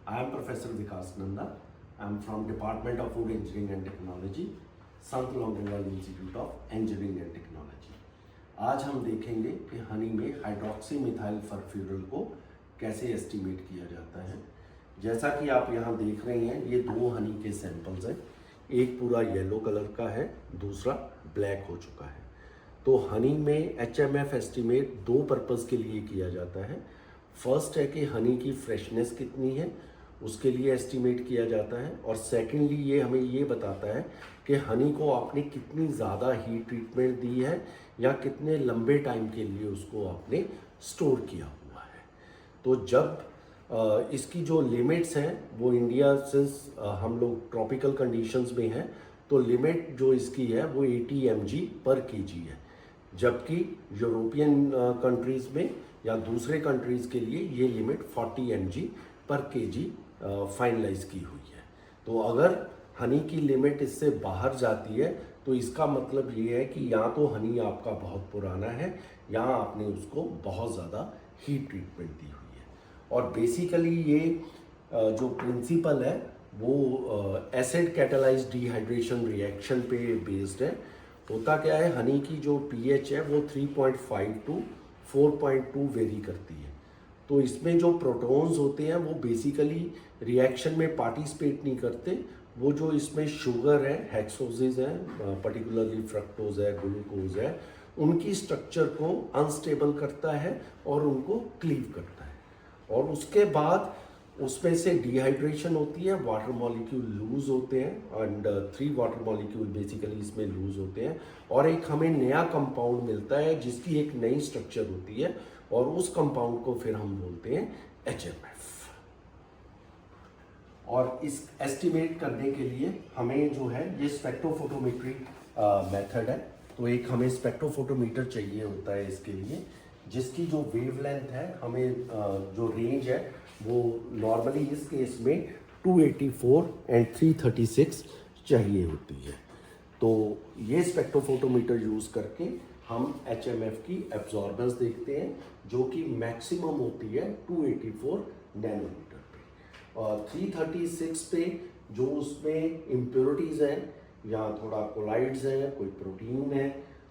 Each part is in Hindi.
I am Professor Vikas Nanda. I am from Department of Food Engineering and Technology, Sant Longewal Institute of Engineering and Technology. आज हम देखेंगे कि हनी में हाइड्रोक्सी मिथाइल फरफ्यूरल को कैसे एस्टिमेट किया जाता है। जैसा कि आप यहाँ देख रहे हैं, ये दो हनी के सैंपल्स हैं। एक पूरा येलो कलर का है, दूसरा ब्लैक हो चुका है। तो हनी में HMF एस्टिमेट दो पर्पज़ के लिए किया जाता है। फर्स्ट है कि हनी की फ्रेशनेस कितनी है, उसके लिए एस्टिमेट किया जाता है। और सेकेंडली ये हमें ये बताता है कि हनी को आपने कितनी ज़्यादा हीट ट्रीटमेंट दी है या कितने लंबे टाइम के लिए उसको आपने स्टोर किया हुआ है। तो जब इसकी जो लिमिट्स हैं वो इंडिया सिंस हम लोग ट्रॉपिकल कंडीशंस में हैं, तो लिमिट जो इसकी है वो 80 mg पर kg है, जबकि यूरोपियन कंट्रीज़ में या दूसरे कंट्रीज़ के लिए ये लिमिट 40 mg पर kg फाइनलाइज की हुई है। तो अगर हनी की लिमिट इससे बाहर जाती है तो इसका मतलब ये है कि या तो हनी आपका बहुत पुराना है या आपने उसको बहुत ज़्यादा हीट ट्रीटमेंट दी हुई है। और बेसिकली ये जो प्रिंसिपल है वो एसिड कैटालाइज्ड डिहाइड्रेशन रिएक्शन पे बेस्ड है। होता क्या है, हनी की जो pH है वो 3.5 टू 4.2 वेरी करती है। तो इसमें जो प्रोटॉन्स होते हैं वो बेसिकली रिएक्शन में पार्टिसिपेट नहीं करते। वो जो इसमें शुगर है, हेक्सोजेज है, पर्टिकुलरली फ्रक्टोज है, ग्लूकोज है, उनकी स्ट्रक्चर को अनस्टेबल करता है और उनको क्लीव करता है। और उसके बाद उसमें से डिहाइड्रेशन होती है, वाटर मॉलिक्यूल लूज होते हैं एंड 3 वाटर मॉलिक्यूल बेसिकली इसमें लूज होते हैं और एक हमें नया कंपाउंड मिलता है जिसकी एक नई स्ट्रक्चर होती है और उस कंपाउंड को फिर हम बोलते हैं HMF। और इस एस्टिमेट करने के लिए हमें जो है ये स्पेक्ट्रोफोटोमेट्री मेथड है। तो एक हमें स्पेक्ट्रोफोटोमीटर चाहिए होता है इसके लिए, जिसकी जो वेवलेंथ है, हमें जो रेंज है वो नॉर्मली इस केस में 284 एंड 336 चाहिए होती है। तो ये स्पेक्ट्रोफोटोमीटर यूज़ करके हम HMF की एब्जॉर्बेंस देखते हैं, जो कि मैक्सिमम होती है 284 नैनोमीटर पे। और 336 पे जो उसमें इम्प्योरिटीज़ हैं या थोड़ा कोलाइड्स हैं, कोई प्रोटीन है,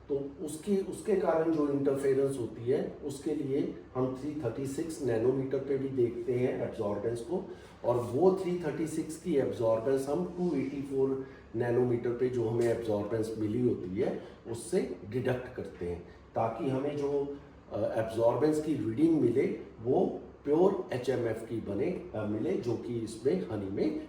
तो उसके कारण जो इंटरफेरेंस होती है उसके लिए हम 336 नैनोमीटर पे भी देखते हैं एब्जॉर्बेंस को। और वो 336 की एब्जॉर्बेंस हम 284 नैनोमीटर पे जो हमें एब्जॉर्बेंस मिली होती है उससे डिडक्ट करते हैं, ताकि हमें जो एब्जॉर्बेंस की रीडिंग मिले वो प्योर HMF की मिले, जो कि इसमें हनी में।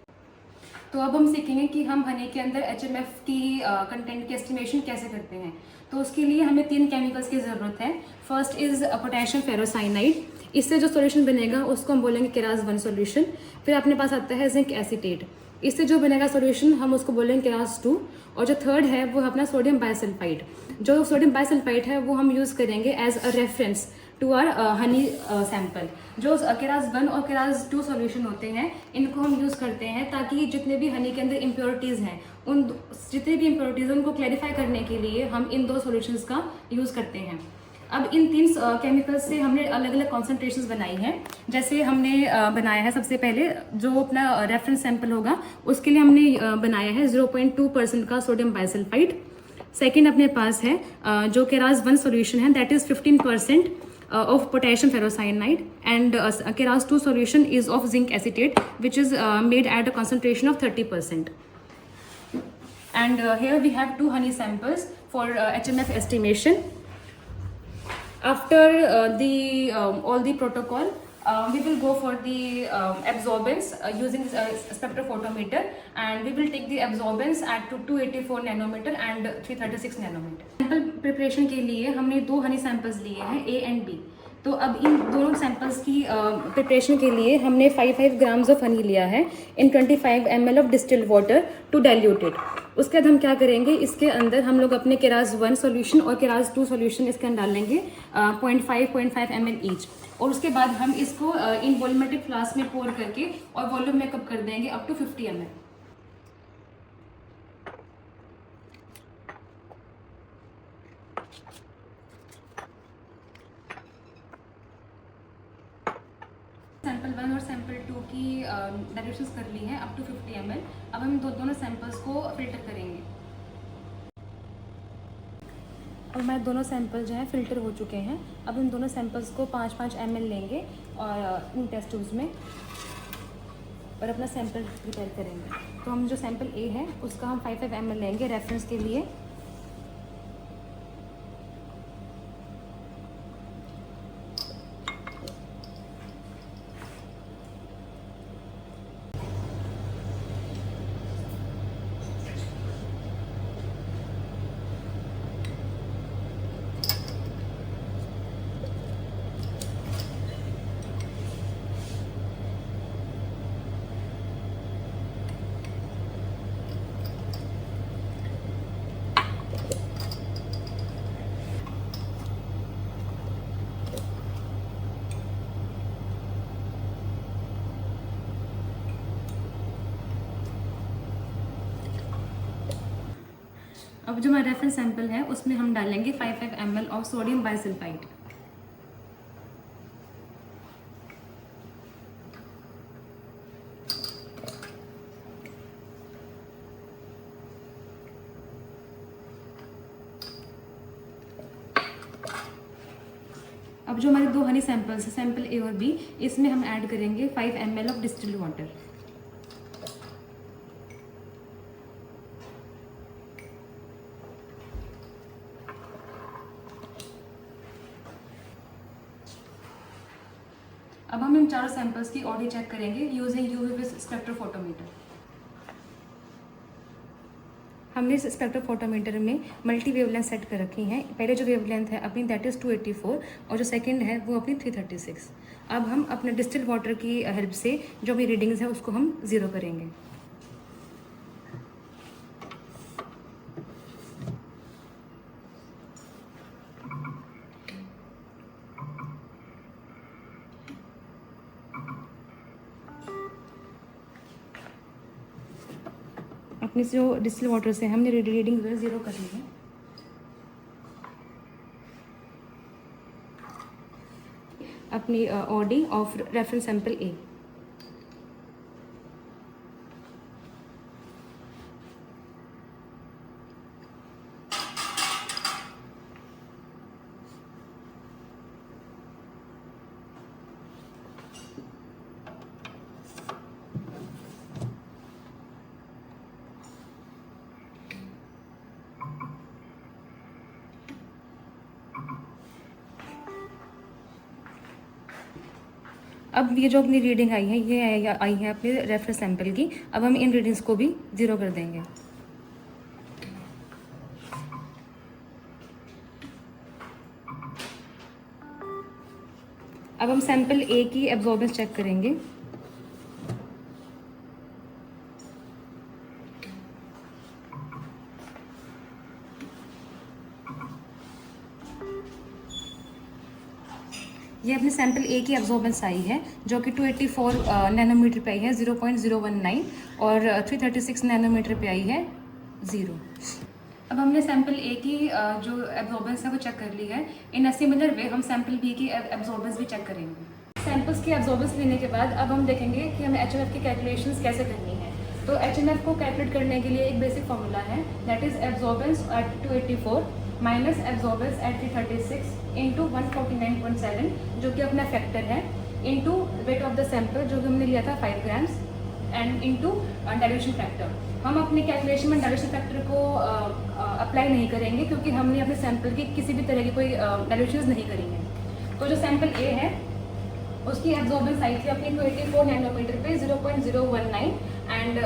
तो अब हम सीखेंगे कि हम हनी के अंदर HMF की कंटेंट की एस्टिमेशन कैसे करते हैं। तो उसके लिए हमें 3 केमिकल्स की ज़रूरत है। First is potassium ferrocyanide. इससे जो सॉल्यूशन बनेगा उसको हम बोलेंगे केराज 1 सॉल्यूशन। फिर अपने पास आता है जिंक एसीटेट। इससे जो बनेगा सॉल्यूशन हम उसको बोलेंगे केराज 2। और जो थर्ड है वो अपना सोडियम बाइसल्फाइड। जो सोडियम बाइसल्फाइड है वो हम यूज़ करेंगे as a reference to our honey sample. जो केराज 1 और केराज 2 सॉल्यूशन होते हैं इनको हम यूज़ करते हैं ताकि जितने भी हनी के अंदर इम्प्योरिटीज़ हैं उन जितने भी इम्प्योरिटीज़ हैं उनको क्लैरिफाई करने के लिए हम इन 2 सॉल्यूशंस का यूज़ करते हैं। अब इन 3 केमिकल्स से हमने अलग अलग कॉन्सेंट्रेशंस बनाई हैं। जैसे हमने बनाया है, सबसे पहले जो अपना रेफरेंस सैंपल होगा उसके लिए हमने बनाया है 0.2% का सोडियम बाइसल्फाइड। सेकेंड अपने पास है जो केराज 1 सॉल्यूशन है, that is 15% of potassium ferrocyanide, and Keras 2 solution is of zinc acetate, which is made at a concentration of 30%. And here we have 2 honey samples for HMF estimation. After all the protocol, we will go for the absorbance using spectrophotometer, and we will take the absorbance at 284 nanometer and 336 nanometer. Sample preparation के लिए हमने 2 हनी सैंपल्स लिए हैं, A and B। तो अब इन दोनों सैंपल्स की प्रिपरेशन के लिए हमने 5 ग्राम्स ऑफ हनी लिया है in 25 ml of distilled water to dilute it. उसके बाद हम क्या करेंगे, इसके अंदर हम लोग अपने केराज 1 सॉल्यूशन और केराज 2 सॉल्यूशन इसके अंदर डालेंगे 0.5 ml ईच। और उसके बाद हम इसको इन वॉल्यूमेट्रिक फ्लास्क में पोर करके और वॉल्यूम मेकअप कर देंगे अप टू 50 ml। सैंपल 1 और सैंपल 2 की डाइल्यूशंस कर ली हैं अप टू 50 ml। अब हम दोनों सैंपल्स को फिल्टर करेंगे। अब हमारे दोनों सैंपल जो हैं फ़िल्टर हो चुके हैं। अब इन दोनों सैंपल्स को 5-5 ml लेंगे और इन टेस्ट ट्यूब्स में और अपना सैंपल प्रिपेयर करेंगे। तो हम जो सैंपल ए है उसका हम 5 ml लेंगे रेफरेंस के लिए। अब जो हमारा रेफरेंस सैंपल है उसमें हम डालेंगे 5 ml ऑफ सोडियम बाइसल्फाइड। अब जो हमारे 2 हनी सैंपल्स हैं, सैंपल ए और बी, इसमें हम ऐड करेंगे 5 ml ऑफ डिस्टिल्ड वाटर। अब हम इन चारों सैंपल्स की ऑडी चेक करेंगे यूजिंग यूवी विज स्पेक्ट्रोफोटोमीटर। हमने इस स्पेक्ट्रोफोटोमीटर में मल्टी वेवलेंथ सेट कर रखी हैं। पहले जो वेवलेंथ है अपनी दैट इज़ 284 और जो सेकंड है वो अपनी 336। अब हम अपने डिस्टिल्ड वाटर की हेल्प से जो अपनी रीडिंग्स है उसको हम ज़ीरो करेंगे। अपने जो डिस्टिल वाटर से हमने रीडिंग जो है ज़ीरो कर ली है। अपनी ऑडी ऑफ रेफरेंस सैंपल ए। अब ये जो अपनी रीडिंग आई है ये आई है अपने रेफरेंस सैंपल की। अब हम इन रीडिंग्स को भी ज़ीरो कर देंगे। अब हम सैंपल ए की एब्जॉर्बेंस चेक करेंगे। ये अपने सैंपल ए की एब्जॉर्बेंस आई है जो कि 284 नैनोमीटर पे आई है 0.019 और 336 नैनोमीटर पे आई है 0। अब हमने सैंपल ए की जो एब्जॉर्बेंस है वो चेक कर ली है। इन अ सिमिलर वे हम सैंपल बी की एब्जॉर्बेंस भी चेक करेंगे। सैंपल्स की एब्जॉर्बेंस लेने के बाद अब हम देखेंगे कि हमें HMF की कैलकुलेशंस कैसे करनी है। तो HMF को कैलकुलेट करने के लिए एक बेसिक फार्मूला है that is absorbance at 284 minus absorbance at 336 into 149.7 जो कि अपना फैक्टर है into weight of the sample जो कि हमने लिया था 5 grams and into dilution factor. हम अपने कैलकुलेशन में डाइल्यूशन फैक्टर को अप्लाई नहीं करेंगे क्योंकि हमने अपने सैंपल की किसी भी तरह की कोई डाइल्यूशंस नहीं करी हैं। तो जो सैंपल ए है उसकी एब्जॉर्बेंस आई थी अपनी 284 नैनोमीटर पे 0.019 एंड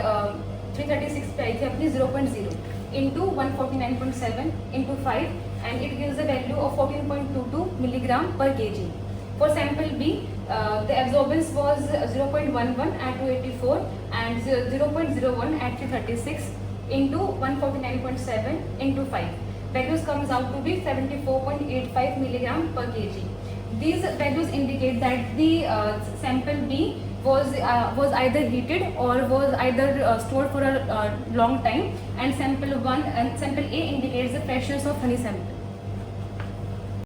336 पे आई थी अपनी 0.0 into 149.7 into 5 and it gives a value of 14.22 milligram per kg. For sample B, the absorbance was 0.11 at 284 and 0.01 at 336 into 149.7 into 5. Values comes out to be 74.85 milligram per kg. These values indicate that the sample B was either heated or was either stored for a long time, and sample A indicates the freshness of honey sample.